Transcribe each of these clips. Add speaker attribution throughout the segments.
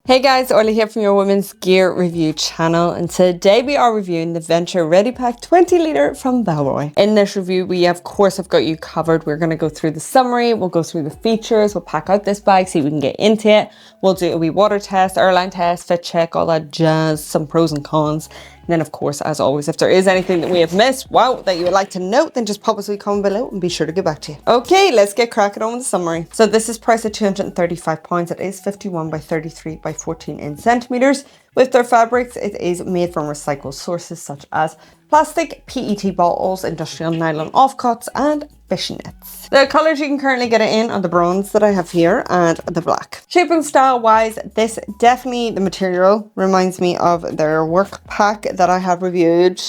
Speaker 1: Hey guys, Orly here from your women's gear review channel, and today we are reviewing the Venture Ready Pack 20 litre from Bellroy. In this review, we of course have got you covered. We're going to go through the summary, we'll go through the features, we'll pack out this bag, see if we can get into it. We'll do a wee water test, airline test, fit check, all that jazz, some pros and cons. And then of course, as always, if there is anything that we have missed, wow, that you would like to note, then just pop us a comment below and be sure to get back to you. Okay, let's get cracking on with the summary. So this is priced at £235. It is 51 by 33 by 14 in centimetres. With their fabrics, it is made from recycled sources such as plastic, PET bottles, industrial nylon offcuts, and fishing nets. The colours you can currently get it in are the bronze that I have here and the black. Shape and style wise, this definitely, the material reminds me of their work pack that I have reviewed.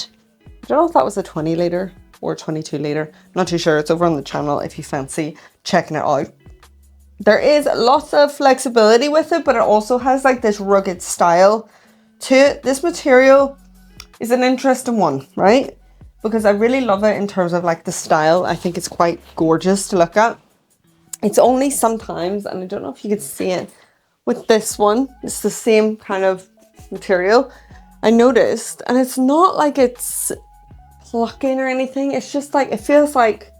Speaker 1: I don't know if that was a 20 litre or 22 litre. Not too sure. It's over on the channel if you fancy checking it out. There is lots of flexibility with it, but it also has like this rugged style to it. This material is an interesting one, right? Because I really love it in terms of like the style. I think it's quite gorgeous to look at. It's only sometimes, and I don't know if you can see it with this one, it's the same kind of material I noticed, and it's not like it's plucking or anything. It's just like, it feels like,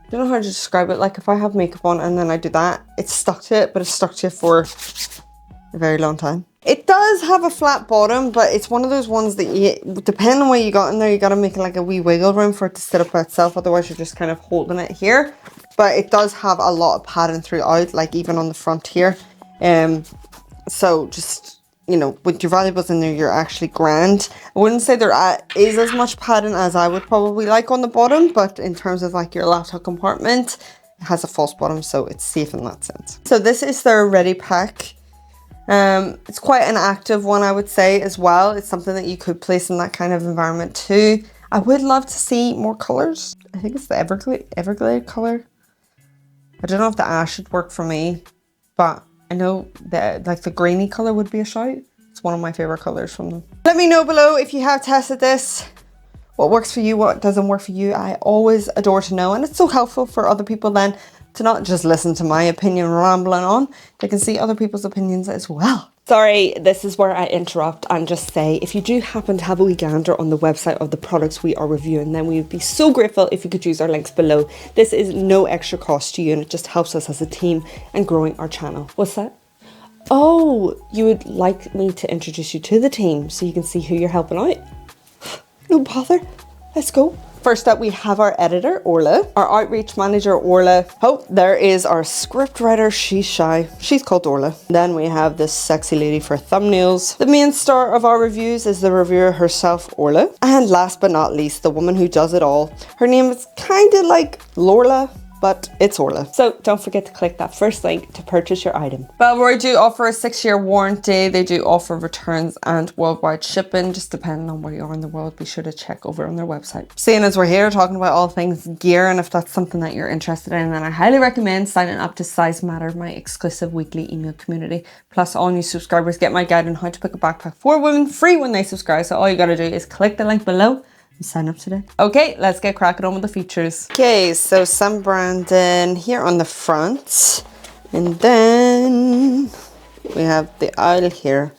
Speaker 1: I don't know how to describe it. Like if I have makeup on and then I do that, it's stuck to it, but it's stuck to it for a very long time. It does have a flat bottom, but it's one of those ones that you, depending on what you got in there, you got to make like a wee wiggle room for it to sit up by itself. Otherwise you're just kind of holding it here. But it does have a lot of padding throughout, like even on the front here. So just, you know, with your valuables in there, you're actually grand. I wouldn't say there is as much padding as I would probably like on the bottom, but in terms of like your laptop compartment, it has a false bottom, so it's safe in that sense. So this is their Ready Pack. It's quite an active one, I would say, as well. It's something that you could place in that kind of environment too. I would love to see more colors. I think it's the Everglade color. I don't know if the ash should work for me, but I know that like the grainy color would be a shout. It's one of my favorite colors from them. Let me know below if you have tested this, what works for you, what doesn't work for you. I always adore to know, and it's so helpful for other people then to not just listen to my opinion rambling on. They can see other people's opinions as well. Sorry, this is where I interrupt and just say, if you do happen to have a wee gander on the website of the products we are reviewing, then we would be so grateful if you could use our links below. This is no extra cost to you, and it just helps us as a team and growing our channel. What's that? Oh, you would like me to introduce you to the team so you can see who you're helping out? No bother, let's go. First up, we have our editor, Orla, our outreach manager, Orla. Oh, there is our script writer, she's shy. She's called Orla. Then we have this sexy lady for thumbnails. The main star of our reviews is the reviewer herself, Orla. And last but not least, the woman who does it all. Her name is kind of like Lorla, but it's Orla. So don't forget to click that first link to purchase your item. Bellroy do offer a 6-year warranty. They do offer returns and worldwide shipping, just depending on where you are in the world. Be sure to check over on their website. Seeing as we're here talking about all things gear, and if that's something that you're interested in, then I highly recommend signing up to Size Matter, my exclusive weekly email community. Plus, all new subscribers get my guide on how to pick a backpack for women free when they subscribe. So all you gotta do is click the link below. Sign up today. Okay, let's get cracking on with the features. Okay, so some branding here on the front, and then we have the aisle here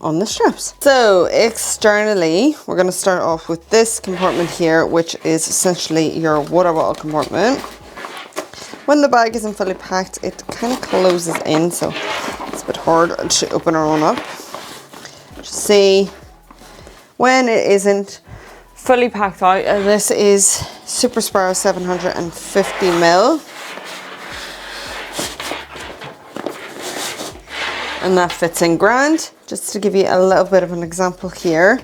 Speaker 1: on the straps. So externally, we're going to start off with this compartment here, which is essentially your water bottle compartment. When the bag isn't fully packed, it kind of closes in, so it's a bit hard to open it on up. Just see when it isn't fully packed out. This is Super Sparrow 750ml, and that fits in grand. Just to give you a little bit of an example here,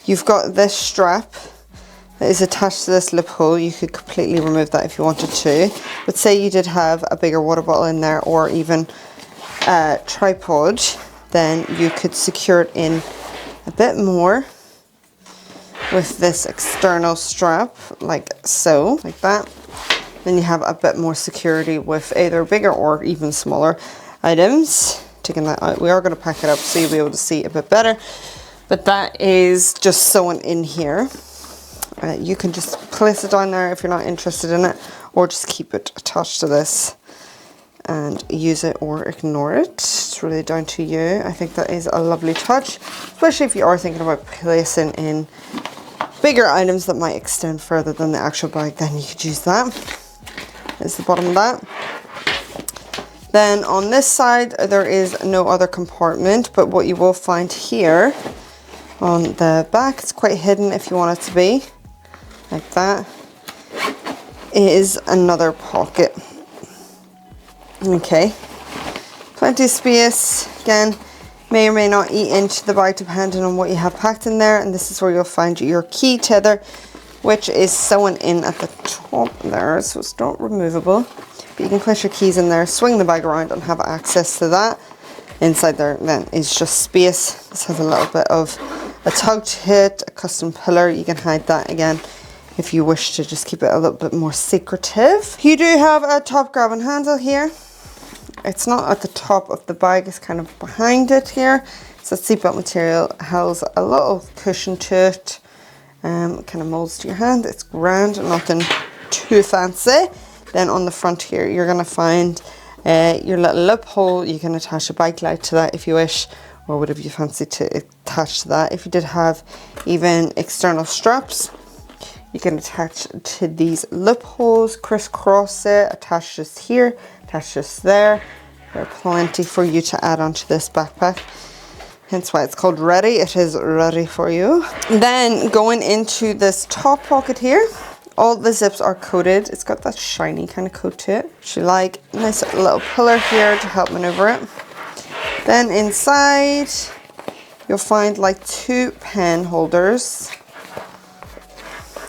Speaker 1: you've got this strap that is attached to this lip hole. You could completely remove that if you wanted to, but say you did have a bigger water bottle in there, or even a tripod, then you could secure it in a bit more with this external strap, like so, like that. Then you have a bit more security with either bigger or even smaller items. Taking that out, we are going to pack it up so you'll be able to see a bit better, but that is just sewn in here. You can just place it down there if you're not interested in it, or just keep it attached to this and use it or ignore it. It's really down to you. I think that is a lovely touch, especially if you are thinking about placing in bigger items that might extend further than the actual bag, then you could use that. There's the bottom of that. Then on this side, there is no other compartment, but what you will find here on the back, it's quite hidden if you want it to be, like that, is another pocket. Okay, plenty of space. Again, may or may not eat into the bag depending on what you have packed in there. And this is where you'll find your key tether, which is sewn in at the top there, so it's not removable. But you can place your keys in there, swing the bag around and have access to that. Inside there then is just space. This has a little bit of a tug to it, a custom pillar. You can hide that again if you wish to just keep it a little bit more secretive. You do have a top grabbing handle here. It's not at the top of the bag, it's kind of behind it here. So seatbelt material has a little cushion to it. Kind of molds to your hand. It's grand, nothing too fancy. Then on the front here, you're gonna find your little lip hole. You can attach a bike light to that if you wish, or whatever you fancy to attach to that. If you did have even external straps, you can attach to these lip holes, crisscross it, attach this here, attach this there. There are plenty for you to add onto this backpack. Hence why it's called ready. It is ready for you. Then going into this top pocket here, all the zips are coated. It's got that shiny kind of coat to it, which you like. Nice little pillar here to help maneuver it. Then inside, you'll find like 2 pen holders.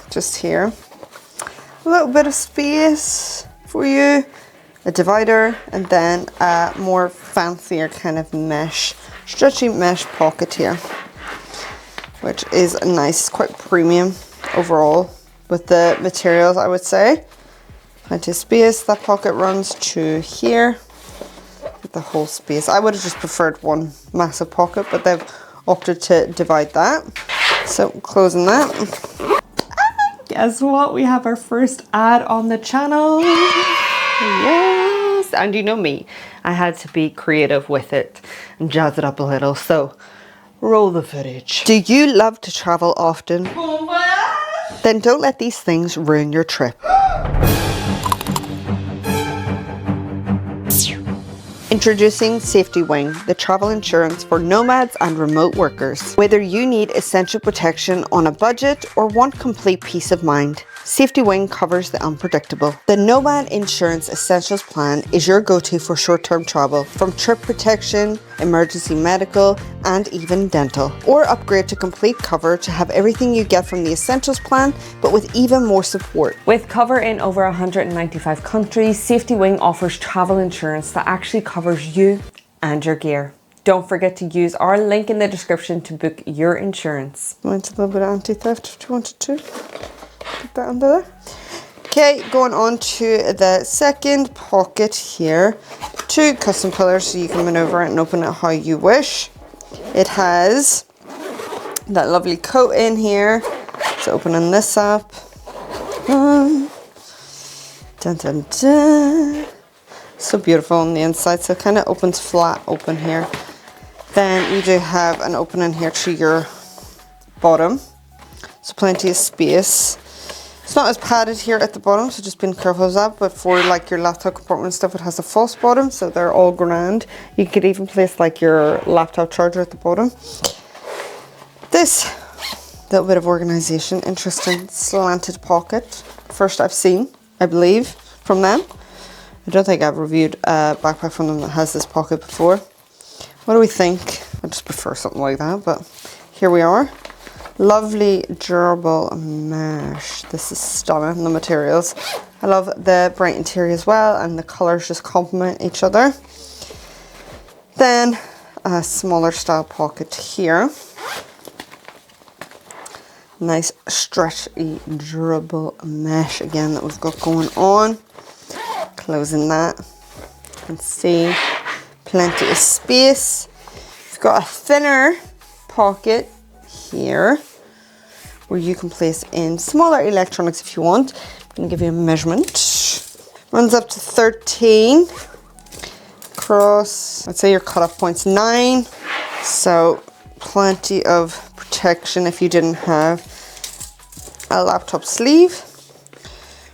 Speaker 1: Just here. A little bit of space for you. A divider, and then a more fancier kind of mesh, stretchy mesh pocket here, which is nice, quite premium overall with the materials, I would say. Plenty of space. That pocket runs to here with the whole space. I would have just preferred one massive pocket, but they've opted to divide that. So closing that. Guess what? We have our first ad on the channel. Yes, and you know me, I had to be creative with it and jazz it up a little, so roll the footage. Do you love to travel often? Then don't let these things ruin your trip. Introducing Safety Wing, the travel insurance for nomads and remote workers. Whether you need essential protection on a budget or want complete peace of mind, Safety Wing covers the unpredictable. The Nomad Insurance Essentials Plan is your go-to for short-term travel, from trip protection, emergency medical, and even dental. Or upgrade to complete cover to have everything you get from the Essentials Plan, but with even more support. With cover in over 195 countries, Safety Wing offers travel insurance that actually covers you and your gear. Don't forget to use our link in the description to book your insurance. Went a little bit of anti-theft if you wanted to. Put that under there. Okay, going on to the second pocket here. 2 custom pillars so you can maneuver it and open it how you wish. It has that lovely coat in here. So opening this up. Dun, dun, dun. So beautiful on the inside. So it kind of opens flat open here. Then you do have an opening here to your bottom. So plenty of space. It's not as padded here at the bottom, so just being careful of that. But for like your laptop compartment and stuff, it has a false bottom, so they're all grand. You could even place like your laptop charger at the bottom. This little bit of organization, interesting slanted pocket. First I've seen, I believe, from them. I don't think I've reviewed a backpack from them that has this pocket before. What do we think? I just prefer something like that, but here we are. Lovely durable mesh. This is stunning, the materials. I love the bright interior as well, and the colors just complement each other. Then a smaller style pocket here. Nice stretchy durable mesh again that we've got going on. Closing that. You can see plenty of space. We've got a thinner pocket here where you can place in smaller electronics if you want. I'm going to give you a measurement. Runs up to 13. across. I'd say your cutoff point's 9. So plenty of protection if you didn't have a laptop sleeve.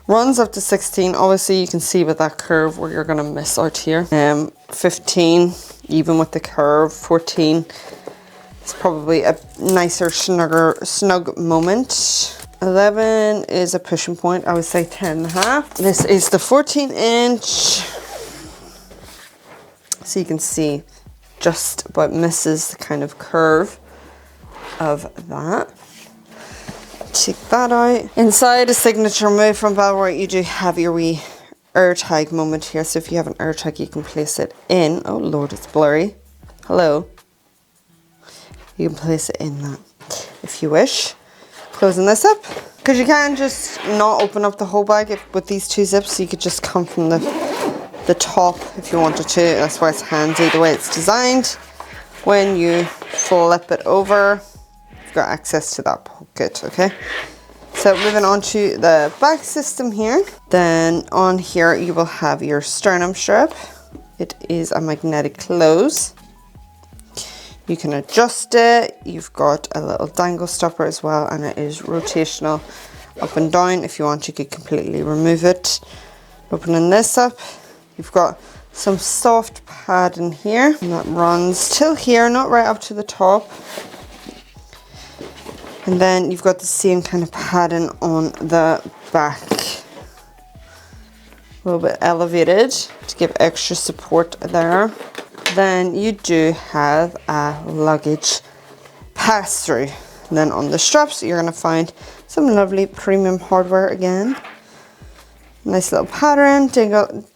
Speaker 1: Runs up to 16. Obviously you can see with that curve where you're gonna miss out here. 15, even with the curve. 14, it's probably a nicer, snug moment. 11 is a pushing point. I would say 10.5. This is the 14-inch. So you can see just about misses the kind of curve of that. Take that out. Inside a signature move from Bellroy, you do have your wee AirTag moment here. So if you have an AirTag, you can place it in. Oh Lord, it's blurry. Hello. You can place it in that if you wish. Closing this up, because you can just not open up the whole bag with these 2 zips. So you could just come from the top if you wanted to. That's why it's handy the way it's designed. When you flip it over, you've got access to that pocket. Okay, so moving on to the back system here. Then on here you will have your sternum strap. It is a magnetic close. You can adjust it. You've got a little dangle stopper as well, and it is rotational up and down. If you want, you could completely remove it. Opening this up, you've got some soft padding here, and that runs till here, not right up to the top. And then you've got the same kind of padding on the back. A little bit elevated to give extra support there. Then you do have a luggage pass-through. Then on the straps, you're going to find some lovely premium hardware again. Nice little pattern,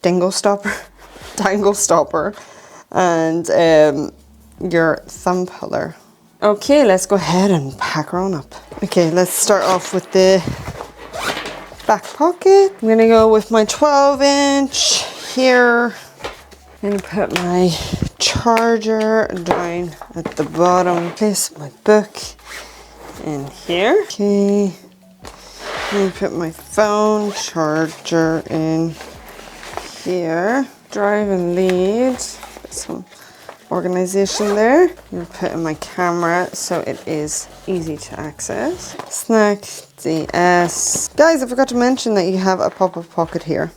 Speaker 1: dangle stopper, and your thumb puller. Okay, let's go ahead and pack her on up. Okay, let's start off with the back pocket. I'm going to go with my 12-inch here. I'm going to put my charger down at the bottom. Place my book in here. Okay. I'm going to put my phone charger in here. Drive and lead. Put some organization there. I'm going to put in my camera so it is easy to access. Snack DS. Guys, I forgot to mention that you have a pop-up pocket here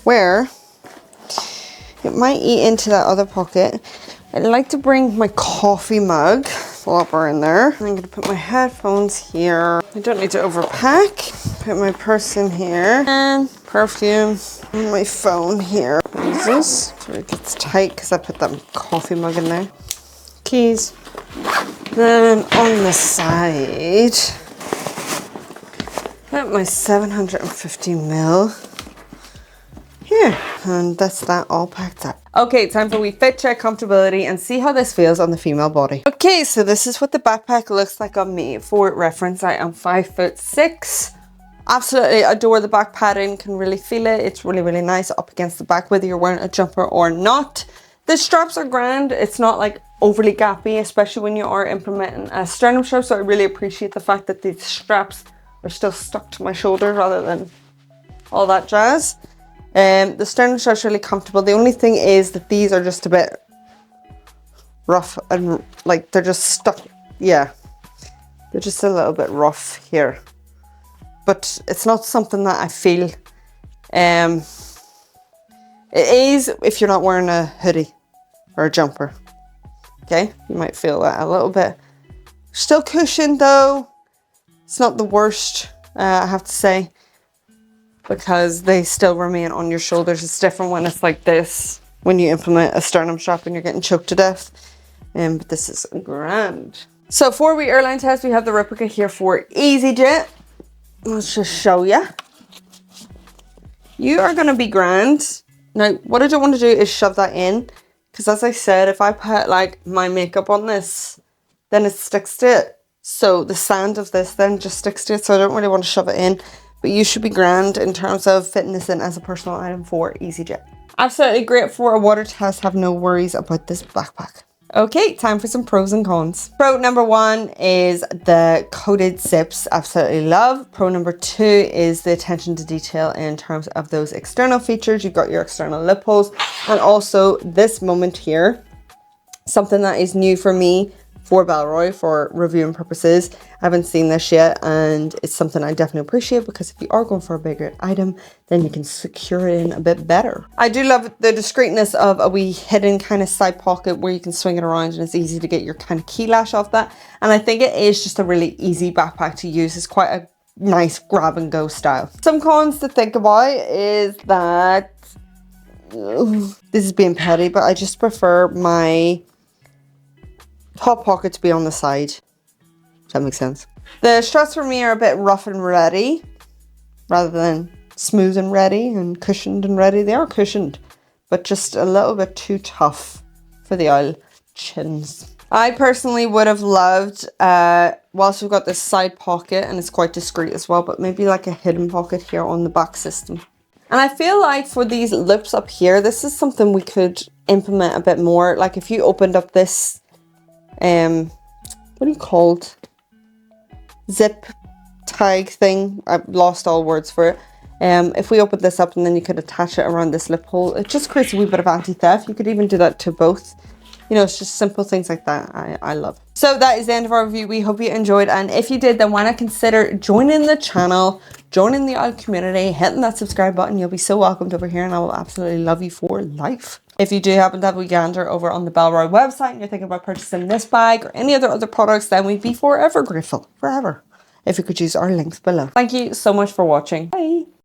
Speaker 1: where it might eat into that other pocket. I'd like to bring my coffee mug, flopper in there. I'm going to put my headphones here. I don't need to overpack. Put my purse in here and perfume and my phone here. Use this so it gets tight because I put that coffee mug in there. Keys. Then on the side, put my 750ml. Here, and that's that all packed up. Okay, time for we fit check comfortability and see how this feels on the female body. Okay, so this is what the backpack looks like on me. For reference, I am 5'6". Absolutely adore the back padding, can really feel it. It's really, really nice up against the back, whether you're wearing a jumper or not. The straps are grand. It's not like overly gappy, especially when you are implementing a sternum strap. So I really appreciate the fact that these straps are still stuck to my shoulder rather than all that jazz. The sternum strap's really comfortable. The only thing is that these are just a bit rough and like they're just stuck. Yeah, they're just a little bit rough here. But it's not something that I feel. It is if you're not wearing a hoodie or a jumper. Okay, you might feel that a little bit. Still cushioned though. It's not the worst, I have to say, because they still remain on your shoulders. It's different when it's like this, when you implement a sternum strap and you're getting choked to death. But this is grand. So for we airline test, we have the replica here for EasyJet. Let's just show you. You are going to be grand. Now, what I don't want to do is shove that in, because as I said, if I put like my makeup on this, then it sticks to it. So the sand of this then just sticks to it. So I don't really want to shove it in, but you should be grand in terms of fitting this in as a personal item for EasyJet. Absolutely great for a water test. Have no worries about this backpack. Okay, time for some pros and cons. Pro number 1 is the coated zips, absolutely love. Pro number 2 is the attention to detail in terms of those external features. You've got your external lip holes, and also this moment here, something that is new for me for Bellroy for reviewing purposes. I haven't seen this yet, and it's something I definitely appreciate, because if you are going for a bigger item, then you can secure it in a bit better. I do love the discreetness of a wee hidden kind of side pocket where you can swing it around and it's easy to get your kind of key lash off that. And I think it is just a really easy backpack to use. It's quite a nice grab and go style. Some cons to think about is that, this is being petty, but I just prefer my top pocket to be on the side. Does that make sense? The straps for me are a bit rough and ready rather than smooth and ready and cushioned and ready. They are cushioned, but just a little bit too tough for the old chins. I personally would have loved, whilst we've got this side pocket and it's quite discreet as well, but maybe like a hidden pocket here on the back system. And I feel like for these lips up here, this is something we could implement a bit more. Like if you opened up this what are you called, zip tag thing, I've lost all words for it. If we open this up and then you could attach it around this lip hole, it just creates a wee bit of anti-theft. You could even do that to both. You know, it's just simple things like that I love. So that is the end of our review. We hope you enjoyed, and if you did, then why not consider joining the channel, joining the old community, hitting that subscribe button. You'll be so welcomed over here, and I will absolutely love you for life. If you do happen to have a gander over on the Bellroy website and you're thinking about purchasing this bag or any other products, then we'd be forever grateful, forever, if you could use our links below. Thank you so much for watching. Bye.